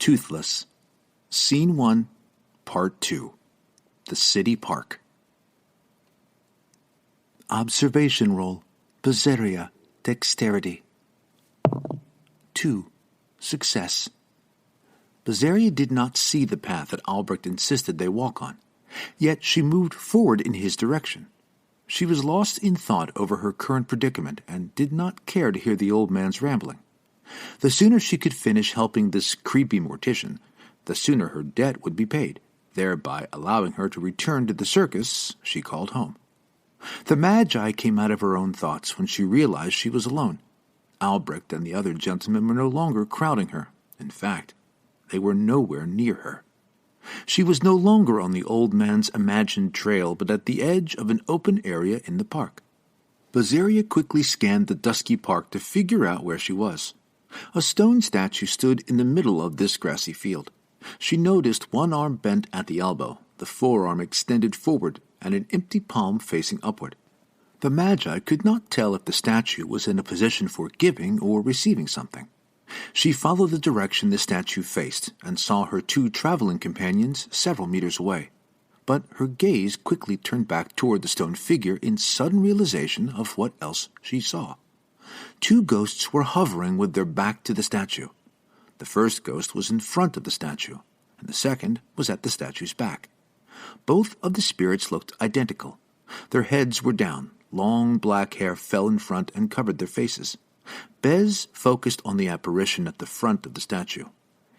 Toothless. Scene 1, Part 2. The City Park. Observation roll. Bizarria. Dexterity. 2. Success. Bizarria did not see the path that Albrecht insisted they walk on, yet she moved forward in his direction. She was lost in thought over her current predicament and did not care to hear the old man's rambling. The sooner she could finish helping this creepy mortician, the sooner her debt would be paid, thereby allowing her to return to the circus she called home. The Magi came out of her own thoughts when she realized she was alone. Albrecht and the other gentlemen were no longer crowding her. In fact, they were nowhere near her. She was no longer on the old man's imagined trail, but at the edge of an open area in the park. Bizarria quickly scanned the dusky park to figure out where she was. A stone statue stood in the middle of this grassy field. She noticed one arm bent at the elbow, the forearm extended forward, and an empty palm facing upward. The Magi could not tell if the statue was in a position for giving or receiving something. She followed the direction the statue faced and saw her two traveling companions several meters away. But her gaze quickly turned back toward the stone figure in sudden realization of what else she saw. Two ghosts were hovering with their back to the statue. The first ghost was in front of the statue, and the second was at the statue's back. Both of the spirits looked identical. Their heads were down, long black hair fell in front and covered their faces. Bez focused on the apparition at the front of the statue.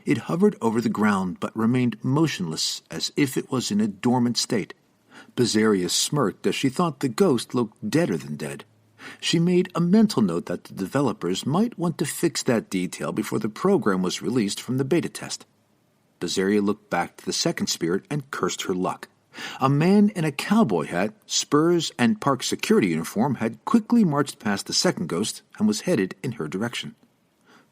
It hovered over the ground but remained motionless as if it was in a dormant state. Bizarria smirked as she thought the ghost looked deader than dead. She made a mental note that the developers might want to fix that detail before the program was released from the beta test. Bizarria looked back to the second spirit and cursed her luck. A man in a cowboy hat, spurs, and park security uniform had quickly marched past the second ghost and was headed in her direction.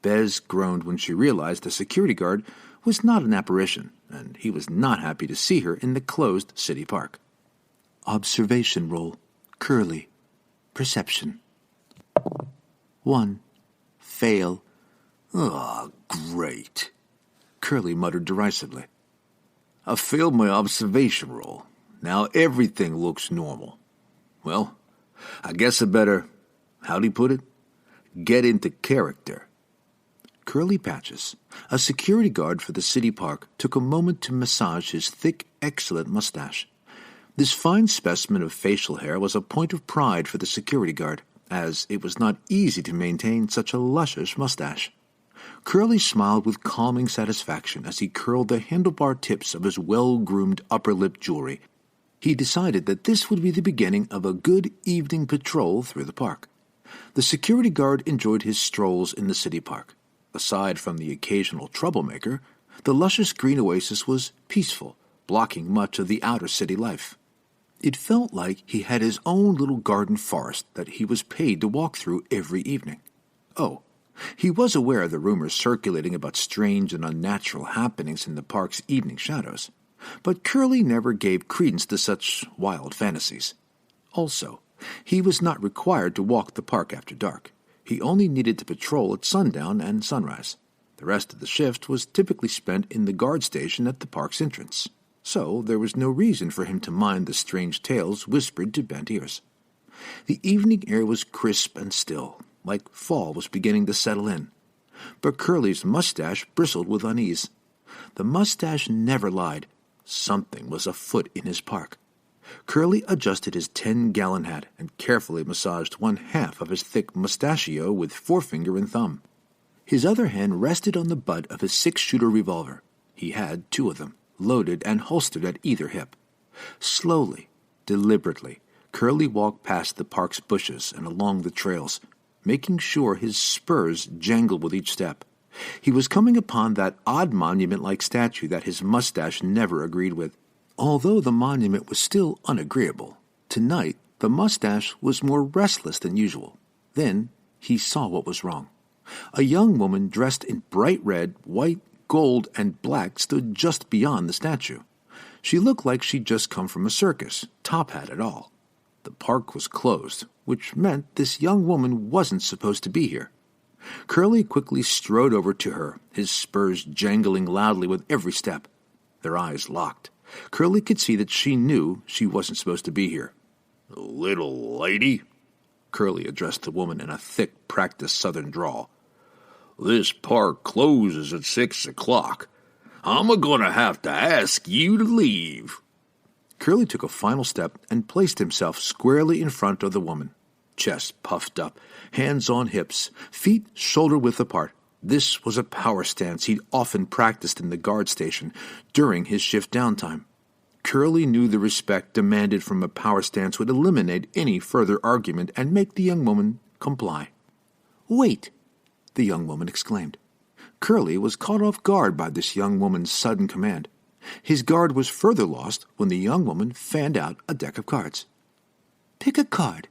Bez groaned when she realized the security guard was not an apparition, and he was not happy to see her in the closed city park. Observation roll. Curly. Perception. 1. Fail. Ah, great. Curly muttered derisively. I failed my observation roll. Now everything looks normal. Well, I guess I better, how'd he put it? Get into character. Curly Patches, a security guard for the city park, took a moment to massage his thick, excellent mustache. This fine specimen of facial hair was a point of pride for the security guard, as it was not easy to maintain such a luscious mustache. Curly smiled with calming satisfaction as he curled the handlebar tips of his well-groomed upper lip jewelry. He decided that this would be the beginning of a good evening patrol through the park. The security guard enjoyed his strolls in the city park. Aside from the occasional troublemaker, the luscious green oasis was peaceful, blocking much of the outer city life. It felt like he had his own little garden forest that he was paid to walk through every evening. Oh, he was aware of the rumors circulating about strange and unnatural happenings in the park's evening shadows, but Curly never gave credence to such wild fantasies. Also, he was not required to walk the park after dark. He only needed to patrol at sundown and sunrise. The rest of the shift was typically spent in the guard station at the park's entrance, so there was no reason for him to mind the strange tales whispered to bent ears. The evening air was crisp and still, like fall was beginning to settle in. But Curly's mustache bristled with unease. The mustache never lied. Something was afoot in his park. Curly adjusted his 10-gallon hat and carefully massaged one half of his thick mustachio with forefinger and thumb. His other hand rested on the butt of his 6-shooter revolver. He had 2 of them, loaded and holstered at either hip. Slowly, deliberately, Curly walked past the park's bushes and along the trails, making sure his spurs jangled with each step. He was coming upon that odd monument-like statue that his mustache never agreed with. Although the monument was still unagreeable, tonight the mustache was more restless than usual. Then he saw what was wrong. A young woman dressed in bright red, white, gold, and black stood just beyond the statue. She looked like she'd just come from a circus, top hat and all. The park was closed, which meant this young woman wasn't supposed to be here. Curly quickly strode over to her, his spurs jangling loudly with every step. Their eyes locked. Curly could see that she knew she wasn't supposed to be here. "Little lady," Curly addressed the woman in a thick, practiced southern drawl, "this park closes at 6 o'clock. I'm a-gonna have to ask you to leave." Curly took a final step and placed himself squarely in front of the woman. Chest puffed up, hands on hips, feet shoulder-width apart. This was a power stance he'd often practiced in the guard station during his shift downtime. Curly knew the respect demanded from a power stance would eliminate any further argument and make the young woman comply. "Wait!" the young woman exclaimed. Curly was caught off guard by this young woman's sudden command. His guard was further lost when the young woman fanned out a deck of cards. "Pick a card,"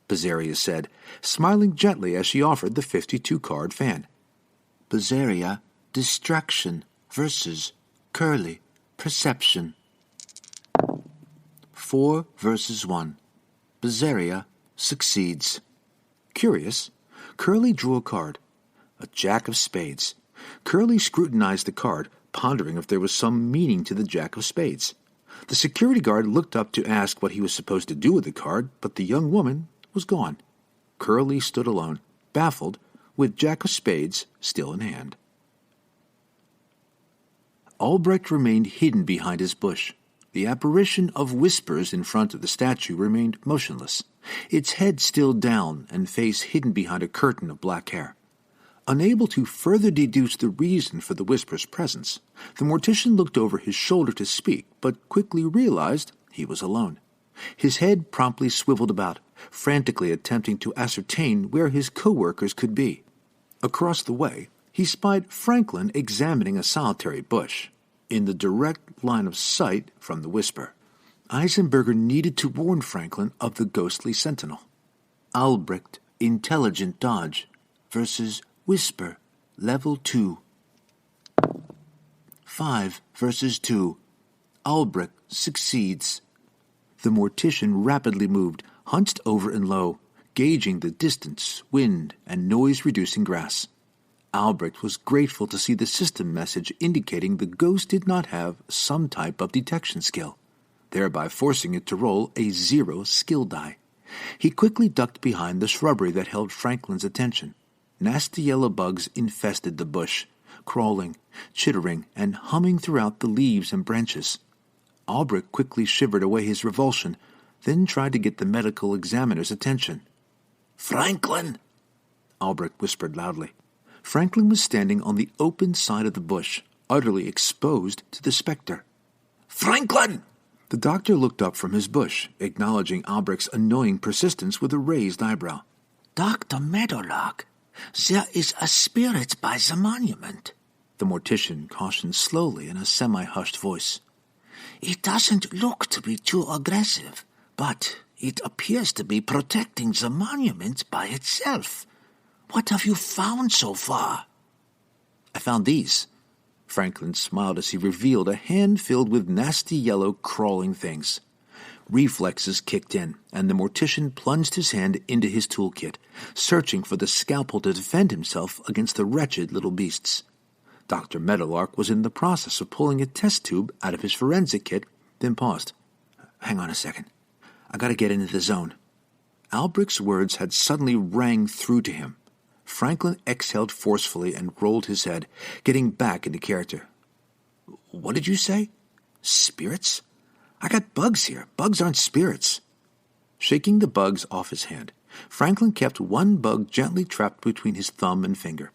Bazaria said, smiling gently as she offered the 52-card fan. Bazaria, Distraction versus Curly, Perception. 4 versus 1. Bazaria succeeds. Curious, Curly drew a card, a Jack of Spades. Curly scrutinized the card, pondering if there was some meaning to the Jack of Spades. The security guard looked up to ask what he was supposed to do with the card, but the young woman was gone. Curly stood alone, baffled, with Jack of Spades still in hand. Albrecht remained hidden behind his bush. The apparition of Whispers in front of the statue remained motionless, its head still down and face hidden behind a curtain of black hair. Unable to further deduce the reason for the Whisper's presence, the mortician looked over his shoulder to speak, but quickly realized he was alone. His head promptly swiveled about, frantically attempting to ascertain where his co-workers could be. Across the way, he spied Franklin examining a solitary bush, in the direct line of sight from the Whisper. Eisenberger needed to warn Franklin of the ghostly sentinel. Albrecht, Intelligent Dodge, versus Whisper, Level 2. 5 versus 2. Albrecht succeeds. The mortician rapidly moved, hunched over and low, gauging the distance, wind, and noise-reducing grass. Albrecht was grateful to see the system message indicating the ghost did not have some type of detection skill, thereby forcing it to roll a 0 skill die. He quickly ducked behind the shrubbery that held Franklin's attention. Nasty yellow bugs infested the bush, crawling, chittering, and humming throughout the leaves and branches. Albrecht quickly shivered away his revulsion, then tried to get the medical examiner's attention. "Franklin!" Albrecht whispered loudly. Franklin was standing on the open side of the bush, utterly exposed to the specter. "Franklin!" The doctor looked up from his bush, acknowledging Albrecht's annoying persistence with a raised eyebrow. "Dr. Meadowlark, there is a spirit by the monument," the mortician cautioned slowly in a semi-hushed voice. "It doesn't look to be too aggressive, but it appears to be protecting the monument by itself. What have you found so far?" "I found these." Franklin smiled as he revealed a hand filled with nasty yellow crawling things. Reflexes kicked in, and the mortician plunged his hand into his toolkit, searching for the scalpel to defend himself against the wretched little beasts. Dr. Meadowlark was in the process of pulling a test tube out of his forensic kit, then paused. "Hang on a second. I gotta get into the zone." Albrecht's words had suddenly rang through to him. Franklin exhaled forcefully and rolled his head, getting back into character. "What did you say? Spirits? I got bugs here. Bugs aren't spirits." Shaking the bugs off his hand, Franklin kept one bug gently trapped between his thumb and finger.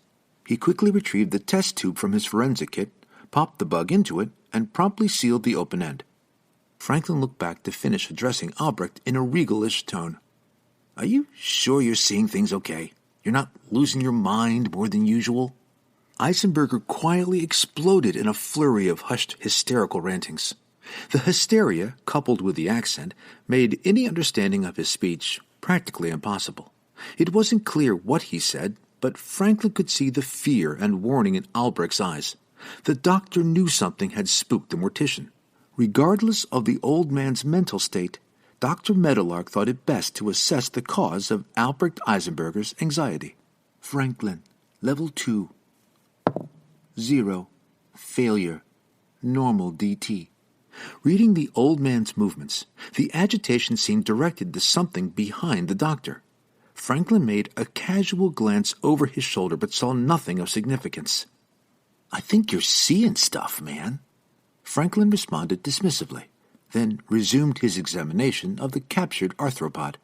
He quickly retrieved the test tube from his forensic kit, popped the bug into it, and promptly sealed the open end. Franklin looked back to finish addressing Albrecht in a regalish tone. "Are you sure you're seeing things okay? You're not losing your mind more than usual?" Eisenberger quietly exploded in a flurry of hushed, hysterical rantings. The hysteria, coupled with the accent, made any understanding of his speech practically impossible. It wasn't clear what he said, but Franklin could see the fear and warning in Albrecht's eyes. The doctor knew something had spooked the mortician. Regardless of the old man's mental state, Dr. Meadowlark thought it best to assess the cause of Albrecht Eisenberger's anxiety. "Franklin," Level 2. 0. Failure. Normal DT. Reading the old man's movements, the agitation seemed directed to something behind the doctor. Franklin made a casual glance over his shoulder but saw nothing of significance. "I think you're seeing stuff, man." Franklin responded dismissively, then resumed his examination of the captured arthropod.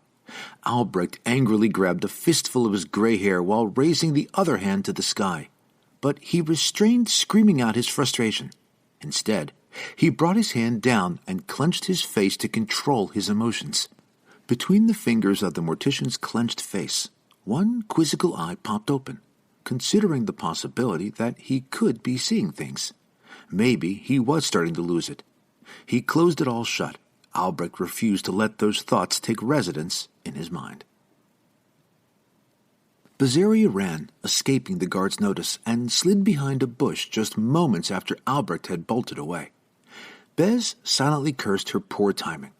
Albrecht angrily grabbed a fistful of his gray hair while raising the other hand to the sky, but he restrained screaming out his frustration. Instead, he brought his hand down and clenched his face to control his emotions. Between the fingers of the mortician's clenched face, one quizzical eye popped open, considering the possibility that he could be seeing things. Maybe he was starting to lose it. He closed it all shut. Albrecht refused to let those thoughts take residence in his mind. Bazeria ran, escaping the guard's notice, and slid behind a bush just moments after Albrecht had bolted away. Bez silently cursed her poor timing.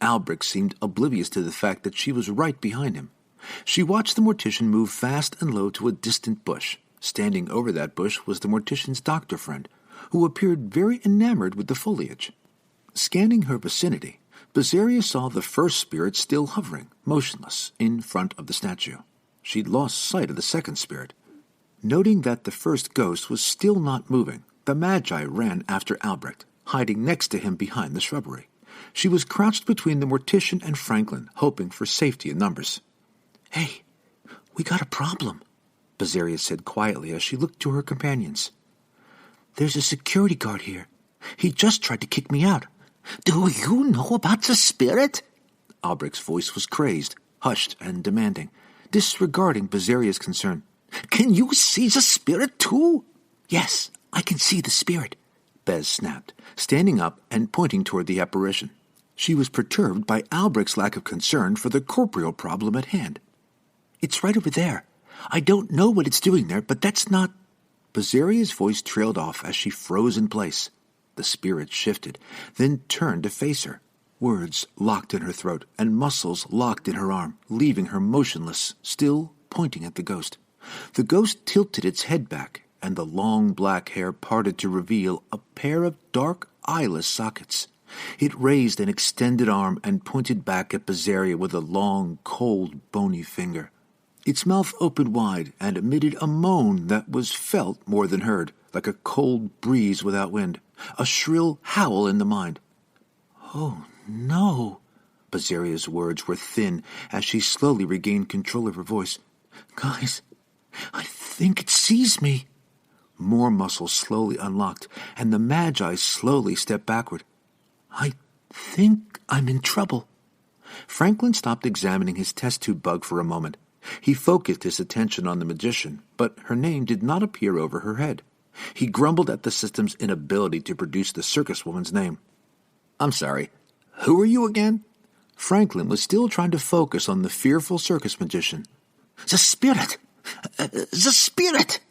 Albrecht seemed oblivious to the fact that she was right behind him. She watched the mortician move fast and low to a distant bush. Standing over that bush was the mortician's doctor friend, who appeared very enamored with the foliage. Scanning her vicinity, Bazeria saw the first spirit still hovering, motionless, in front of the statue. She'd lost sight of the second spirit. Noting that the first ghost was still not moving, the Magi ran after Albrecht, hiding next to him behind the shrubbery. She was crouched between the mortician and Franklin, hoping for safety in numbers. "Hey, we got a problem," Bazeria said quietly as she looked to her companions. "There's a security guard here. He just tried to kick me out." "Do you know about the spirit?" Albrecht's voice was crazed, hushed, and demanding, disregarding Bazeria's concern. "Can you see the spirit too?" "Yes, I can see the spirit," Bez snapped, standing up and pointing toward the apparition. She was perturbed by Albrecht's lack of concern for the corporeal problem at hand. "It's right over there. I don't know what it's doing there, but that's not—" Bazeria's voice trailed off as she froze in place. The spirit shifted, then turned to face her. Words locked in her throat and muscles locked in her arm, leaving her motionless, still pointing at the ghost. The ghost tilted its head back, and the long black hair parted to reveal a pair of dark, eyeless sockets. It raised an extended arm and pointed back at Bazeria with a long, cold, bony finger. Its mouth opened wide and emitted a moan that was felt more than heard, like a cold breeze without wind, a shrill howl in the mind. "Oh, no." Bazeria's words were thin as she slowly regained control of her voice. "Guys, I think it sees me." More muscles slowly unlocked, and the Magi slowly stepped backward. "I think I'm in trouble." Franklin stopped examining his test tube bug for a moment. He focused his attention on the magician, but her name did not appear over her head. He grumbled at the system's inability to produce the circus woman's name. "I'm sorry, who are you again?" Franklin was still trying to focus on the fearful circus magician. "The spirit! The spirit!"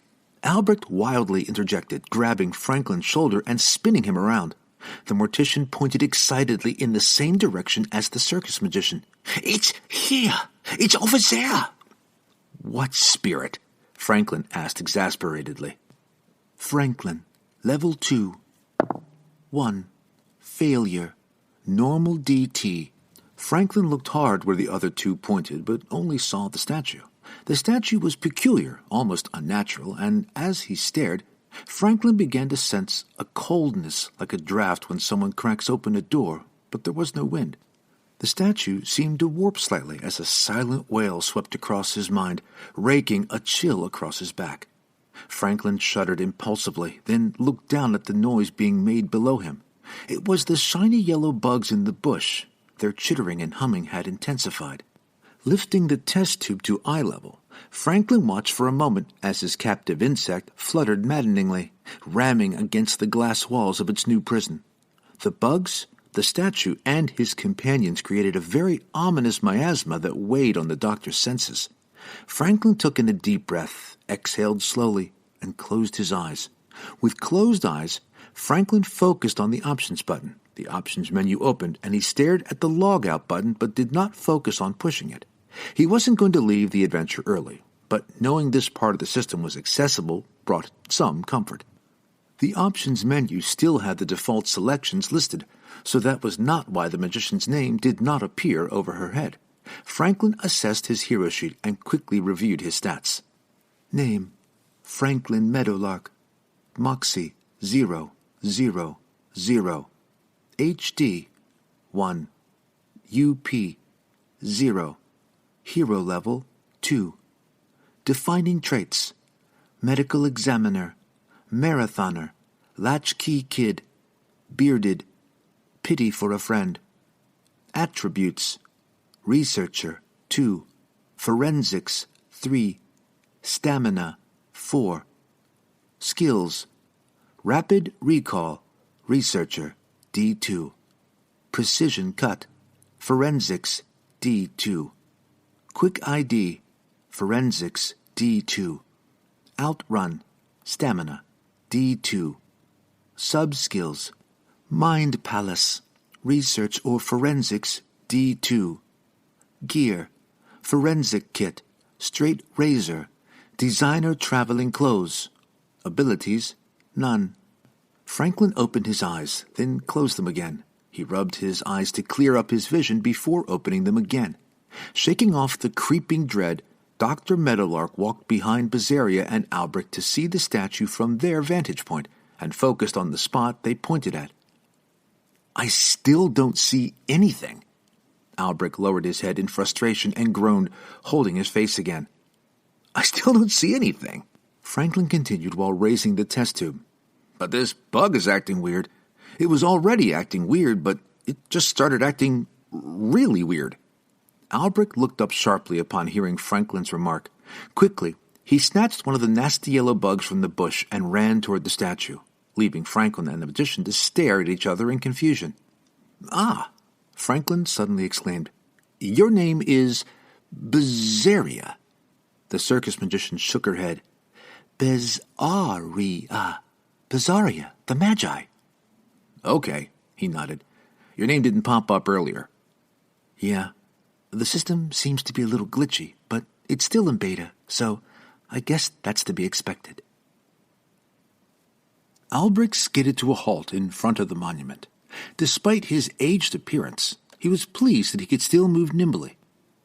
Albrecht wildly interjected, grabbing Franklin's shoulder and spinning him around. The mortician pointed excitedly in the same direction as the circus magician. "It's here! It's over there!" "What spirit?" Franklin asked exasperatedly. "Franklin, level 2. 1. Failure. Normal DT." Franklin looked hard where the other two pointed, but only saw the statue. The statue was peculiar, almost unnatural, and as he stared, Franklin began to sense a coldness like a draft when someone cracks open a door, but there was no wind. The statue seemed to warp slightly as a silent wail swept across his mind, raking a chill across his back. Franklin shuddered impulsively, then looked down at the noise being made below him. It was the shiny yellow bugs in the bush. Their chittering and humming had intensified. Lifting the test tube to eye level, Franklin watched for a moment as his captive insect fluttered maddeningly, ramming against the glass walls of its new prison. The bugs, the statue, and his companions created a very ominous miasma that weighed on the doctor's senses. Franklin took in a deep breath, exhaled slowly, and closed his eyes. With closed eyes, Franklin focused on the options button. The options menu opened, and he stared at the log out button but did not focus on pushing it. He wasn't going to leave the adventure early. but knowing this part of the system was accessible brought some comfort. The options menu still had the default selections listed, so that was not why the magician's name did not appear over her head. Franklin assessed his hero sheet and quickly reviewed his stats. Name, Franklin Meadowlark. Moxie, 0, 0, 0. HD, 1. UP, 0. Hero level, 2. Defining traits, medical examiner, marathoner, latchkey kid, bearded, pity for a friend. Attributes, researcher, 2. Forensics, 3. Stamina, 4. Skills, rapid recall, researcher, D2. Precision cut, forensics, D2. Quick ID, forensics, D2. Outrun, stamina, D2. Sub-skills, mind palace, research or forensics, D2. Gear, forensic kit, straight razor, designer traveling clothes. Abilities, none. Franklin opened his eyes, then closed them again. He rubbed his eyes to clear up his vision before opening them again. Shaking off the creeping dread, Dr. Meadowlark walked behind Bazaria and Albrecht to see the statue from their vantage point and focused on the spot they pointed at. I still don't see anything. Albrecht lowered his head in frustration and groaned, holding his face again. I still don't see anything. Franklin continued while raising the test tube. But this bug is acting weird. It was already acting weird, but it just started acting really weird. Albrecht looked up sharply upon hearing Franklin's remark. Quickly, he snatched one of the nasty yellow bugs from the bush and ran toward the statue, leaving Franklin and the magician to stare at each other in confusion. Ah, Franklin suddenly exclaimed, your name is Bazaria. The circus magician shook her head. Bazaria, the Magi. Okay, he nodded. Your name didn't pop up earlier. Yeah, the system seems to be a little glitchy, but it's still in beta, so I guess that's to be expected. Albrecht skidded to a halt in front of the monument. Despite his aged appearance, he was pleased that he could still move nimbly.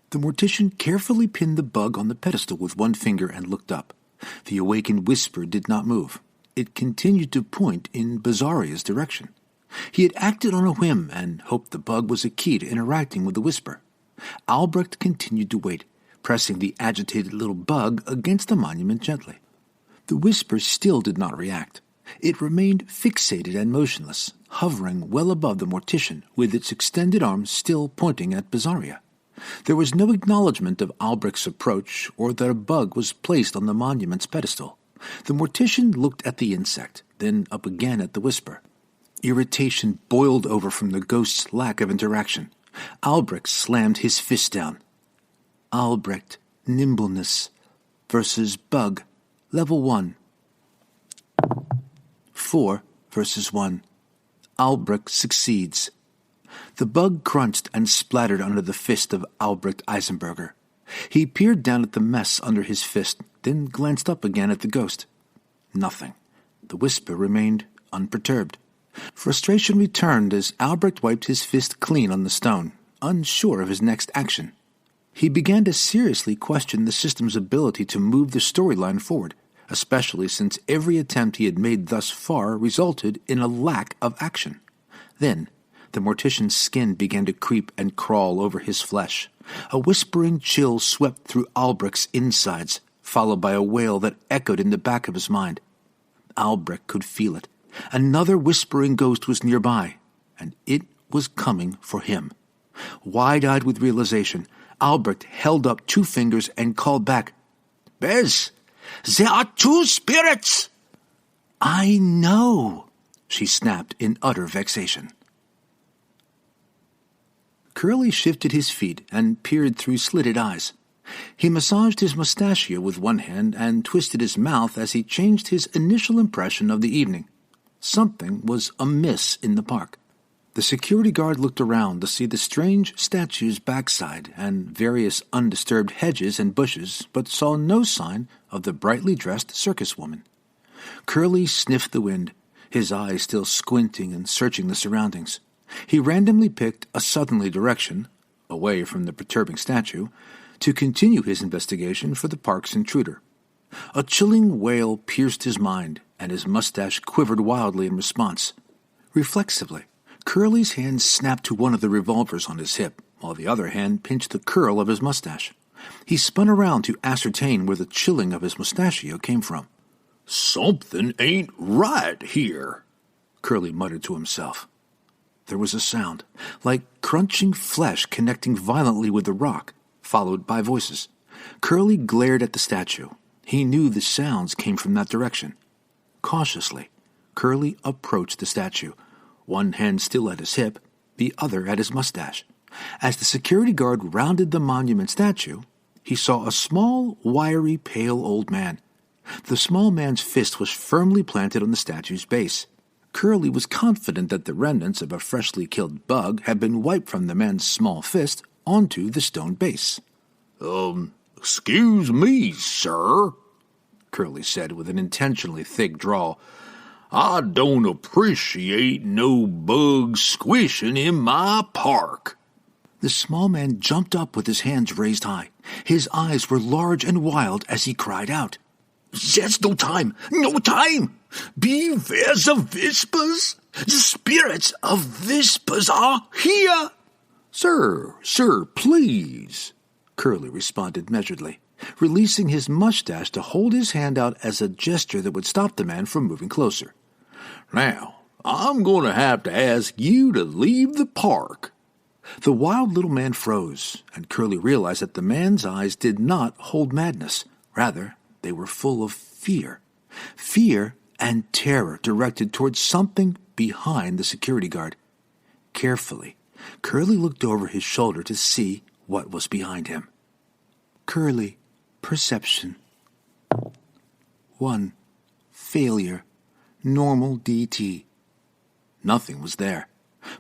The mortician carefully pinned the bug on the pedestal with one finger and looked up. The awakened whisper did not move. It continued to point in Bazaria's direction. He had acted on a whim and hoped the bug was a key to interacting with the whisper. Albrecht continued to wait, pressing the agitated little bug against the monument gently. The whisper still did not react. It remained fixated and motionless, hovering well above the mortician, with its extended arms still pointing at Bazaria. There was no acknowledgement of Albrecht's approach or that a bug was placed on the monument's pedestal. The mortician looked at the insect, then up again at the whisper. Irritation boiled over from the ghost's lack of interaction. Albrecht slammed his fist down. Albrecht, nimbleness, versus bug, level 1. 4 versus 1. Albrecht succeeds. The bug crunched and splattered under the fist of Albrecht Eisenberger. He peered down at the mess under his fist, then glanced up again at the ghost. Nothing. The whisper remained unperturbed. Frustration returned as Albrecht wiped his fist clean on the stone, unsure of his next action. He began to seriously question the system's ability to move the storyline forward, especially since every attempt he had made thus far resulted in a lack of action. Then, the mortician's skin began to creep and crawl over his flesh. A whispering chill swept through Albrecht's insides, followed by a wail that echoed in the back of his mind. Albrecht could feel it. Another whispering ghost was nearby, and it was coming for him. Wide-eyed with realization, Albrecht held up 2 fingers and called back, Bez, there are 2 spirits! I know, she snapped in utter vexation. Curly shifted his feet and peered through slitted eyes. He massaged his mustachio with one hand and twisted his mouth as he changed his initial impression of the evening. Something was amiss in the park. The security guard looked around to see the strange statue's backside and various undisturbed hedges and bushes, but saw no sign of the brightly dressed circus woman. Curly sniffed the wind, his eyes still squinting and searching the surroundings. He randomly picked a southerly direction, away from the perturbing statue, to continue his investigation for the park's intruder. A chilling wail pierced his mind, and his mustache quivered wildly in response. Reflexively, Curly's hand snapped to one of the revolvers on his hip, while the other hand pinched the curl of his mustache. He spun around to ascertain where the chilling of his mustachio came from. "Something ain't right here," Curly muttered to himself. There was a sound, like crunching flesh connecting violently with the rock, followed by voices. Curly glared at the statue. He knew the sounds came from that direction. Cautiously, Curly approached the statue, one hand still at his hip, the other at his mustache. As the security guard rounded the monument statue, he saw a small, wiry, pale old man. The small man's fist was firmly planted on the statue's base. Curly was confident that the remnants of a freshly killed bug had been wiped from the man's small fist onto the stone base. Excuse me, sir," Curly said with an intentionally thick drawl. "I don't appreciate no bugs squishing in my park." The small man jumped up with his hands raised high. His eyes were large and wild as he cried out. "There's no time! No time! Beware the Whispers! The spirits of Whispers are here!" Sir, please," Curly responded measuredly, releasing his mustache to hold his hand out as a gesture that would stop the man from moving closer. "Now, I'm going to have to ask you to leave the park." The wild little man froze, and Curly realized that the man's eyes did not hold madness. Rather, they were full of fear. Fear and terror directed towards something behind the security guard. Carefully, Curly looked over his shoulder to see what was behind him. Curly, perception. 1. Failure. Normal DT. Nothing was there.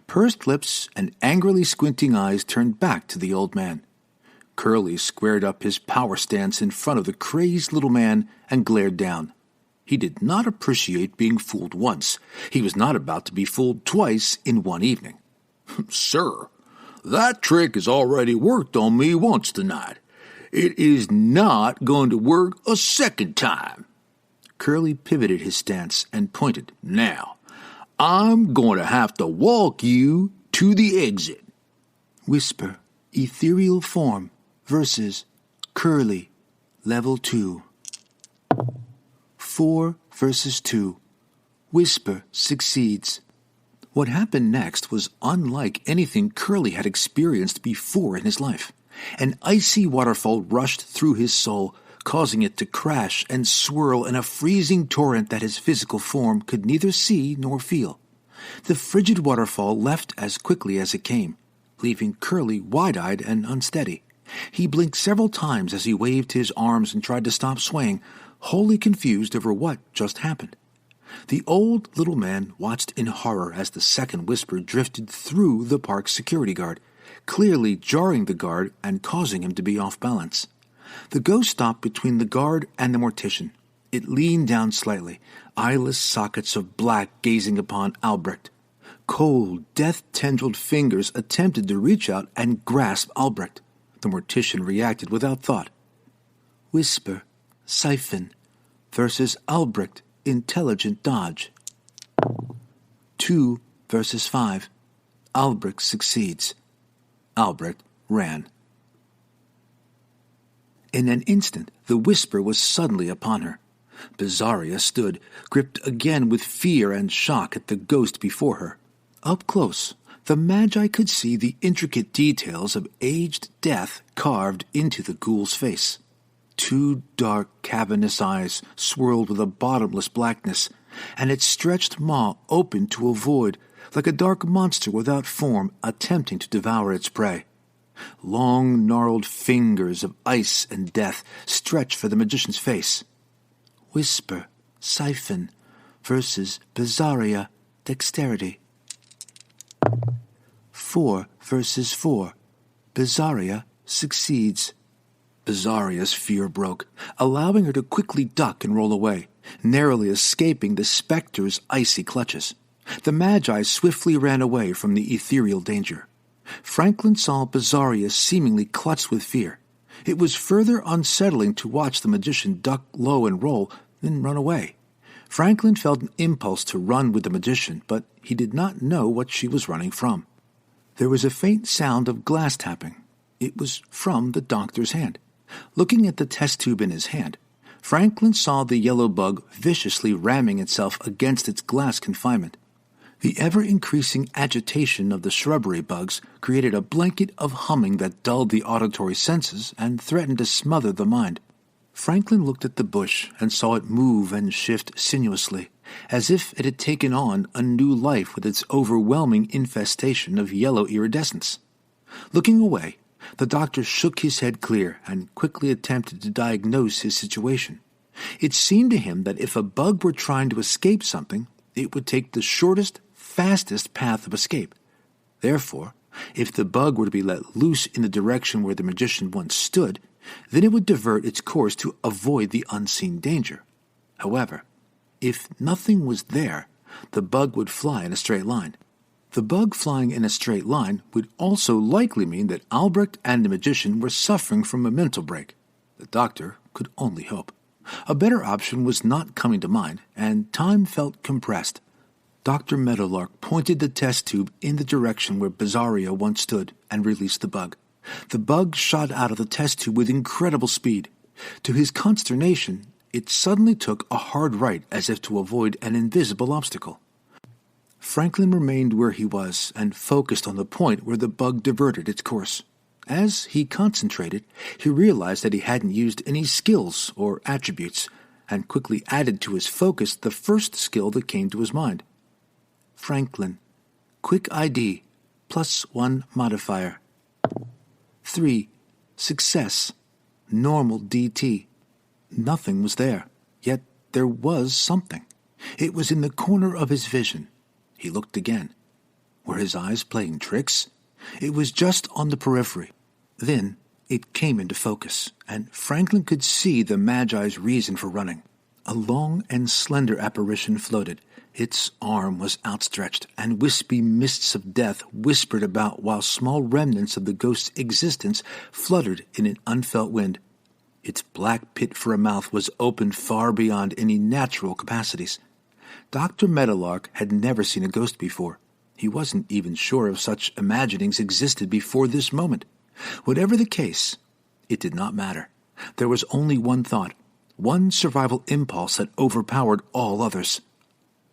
Pursed lips and angrily squinting eyes turned back to the old man. Curly squared up his power stance in front of the crazed little man and glared down. He did not appreciate being fooled once. He was not about to be fooled twice in one evening. "Sir, that trick has already worked on me once tonight. It is not going to work a second time." Curly pivoted his stance and pointed. "Now, I'm going to have to walk you to the exit." Whisper, ethereal form versus Curly, level 2. 4 versus 2. Whisper succeeds. What happened next was unlike anything Curly had experienced before in his life. An icy waterfall rushed through his soul, causing it to crash and swirl in a freezing torrent that his physical form could neither see nor feel. The frigid waterfall left as quickly as it came, leaving Curly wide-eyed and unsteady. He blinked several times as he waved his arms and tried to stop swaying, wholly confused over what just happened. The old little man watched in horror as the second whisper drifted through the park's security guard, clearly jarring the guard and causing him to be off balance. The ghost stopped between the guard and the mortician. It leaned down slightly, eyeless sockets of black gazing upon Albrecht. Cold, death-tendrilled fingers attempted to reach out and grasp Albrecht. The mortician reacted without thought. Whisper, siphon, versus Albrecht, intelligent dodge. 2 versus 5. Albrecht succeeds. Albrecht ran. In an instant, the whisper was suddenly upon her. Bizarria stood, gripped again with fear and shock at the ghost before her. Up close, the Magi could see the intricate details of aged death carved into the ghoul's face. 2 dark, cavernous eyes swirled with a bottomless blackness, and its stretched maw opened to a void, like a dark monster without form attempting to devour its prey. Long, gnarled fingers of ice and death stretched for the magician's face. Whisper, siphon, versus Bizarria, dexterity. 4 versus 4. Bizarria succeeds. Bizarria's fear broke, allowing her to quickly duck and roll away, narrowly escaping the specter's icy clutches. The Magi swiftly ran away from the ethereal danger. Franklin saw Bizarria seemingly clutched with fear. It was further unsettling to watch the magician duck low and roll, then run away. Franklin felt an impulse to run with the magician, but he did not know what she was running from. There was a faint sound of glass tapping. It was from the doctor's hand. Looking at the test tube in his hand, Franklin saw the yellow bug viciously ramming itself against its glass confinement. The ever-increasing agitation of the shrubbery bugs created a blanket of humming that dulled the auditory senses and threatened to smother the mind. Franklin looked at the bush and saw it move and shift sinuously, as if it had taken on a new life with its overwhelming infestation of yellow iridescence. Looking away, the doctor shook his head clear and quickly attempted to diagnose his situation. It seemed to him that if a bug were trying to escape something, it would take the shortest, fastest path of escape. Therefore, if the bug were to be let loose in the direction where the magician once stood, then it would divert its course to avoid the unseen danger. However, if nothing was there, the bug would fly in a straight line. The bug flying in a straight line would also likely mean that Albrecht and the magician were suffering from a mental break. The doctor could only hope. A better option was not coming to mind, and time felt compressed. Dr. Meadowlark pointed the test tube in the direction where Bizarria once stood and released the bug. The bug shot out of the test tube with incredible speed. To his consternation, it suddenly took a hard right as if to avoid an invisible obstacle. Franklin remained where he was and focused on the point where the bug diverted its course. As he concentrated, he realized that he hadn't used any skills or attributes, and quickly added to his focus the first skill that came to his mind. Franklin. Quick ID. +1 modifier. 3. Success. Normal DT. Nothing was there, yet there was something. It was in the corner of his vision. He looked again. Were his eyes playing tricks? It was just on the periphery. Then it came into focus, and Franklin could see the Magi's reason for running. A long and slender apparition floated. Its arm was outstretched, and wispy mists of death whispered about while small remnants of the ghost's existence fluttered in an unfelt wind. Its black pit for a mouth was open far beyond any natural capacities. Dr. Meadowlark had never seen a ghost before. He wasn't even sure if such imaginings existed before this moment. Whatever the case, it did not matter. There was only one thought, one survival impulse that overpowered all others.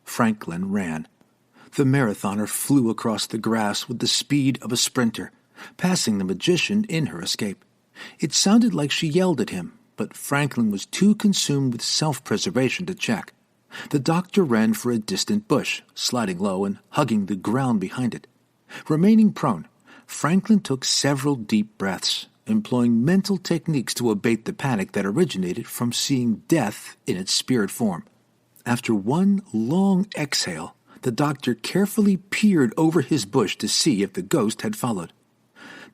Franklin ran. The marathoner flew across the grass with the speed of a sprinter, passing the magician in her escape. It sounded like she yelled at him, but Franklin was too consumed with self-preservation to check. The doctor ran for a distant bush, sliding low and hugging the ground behind it. Remaining prone, Franklin took several deep breaths, employing mental techniques to abate the panic that originated from seeing death in its spirit form. After one long exhale, the doctor carefully peered over his bush to see if the ghost had followed.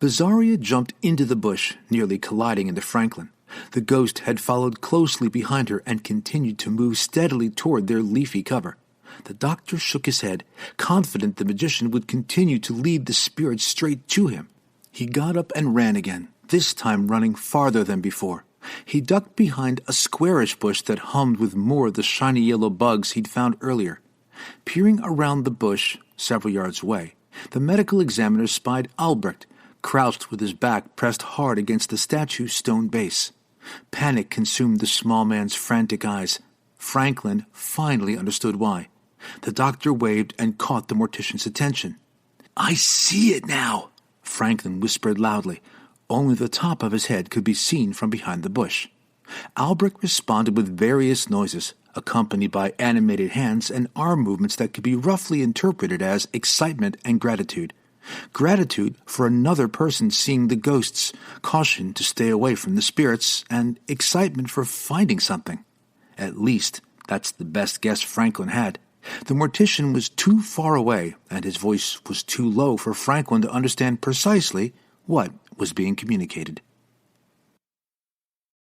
Bizarria jumped into the bush, nearly colliding into Franklin. The ghost had followed closely behind her and continued to move steadily toward their leafy cover. The doctor shook his head, confident the magician would continue to lead the spirit straight to him. He got up and ran again, this time running farther than before. He ducked behind a squarish bush that hummed with more of the shiny yellow bugs he'd found earlier. Peering around the bush, several yards away, the medical examiner spied Albrecht, crouched with his back pressed hard against the statue's stone base. Panic consumed the small man's frantic eyes. Franklin finally understood why. The doctor waved and caught the mortician's attention. "I see it now," Franklin whispered loudly. Only the top of his head could be seen from behind the bush. Albrecht responded with various noises, accompanied by animated hands and arm movements that could be roughly interpreted as excitement and gratitude. Gratitude for another person seeing the ghosts, caution to stay away from the spirits, and excitement for finding something. At least, that's the best guess Franklin had. The mortician was too far away, and his voice was too low for Franklin to understand precisely what was being communicated.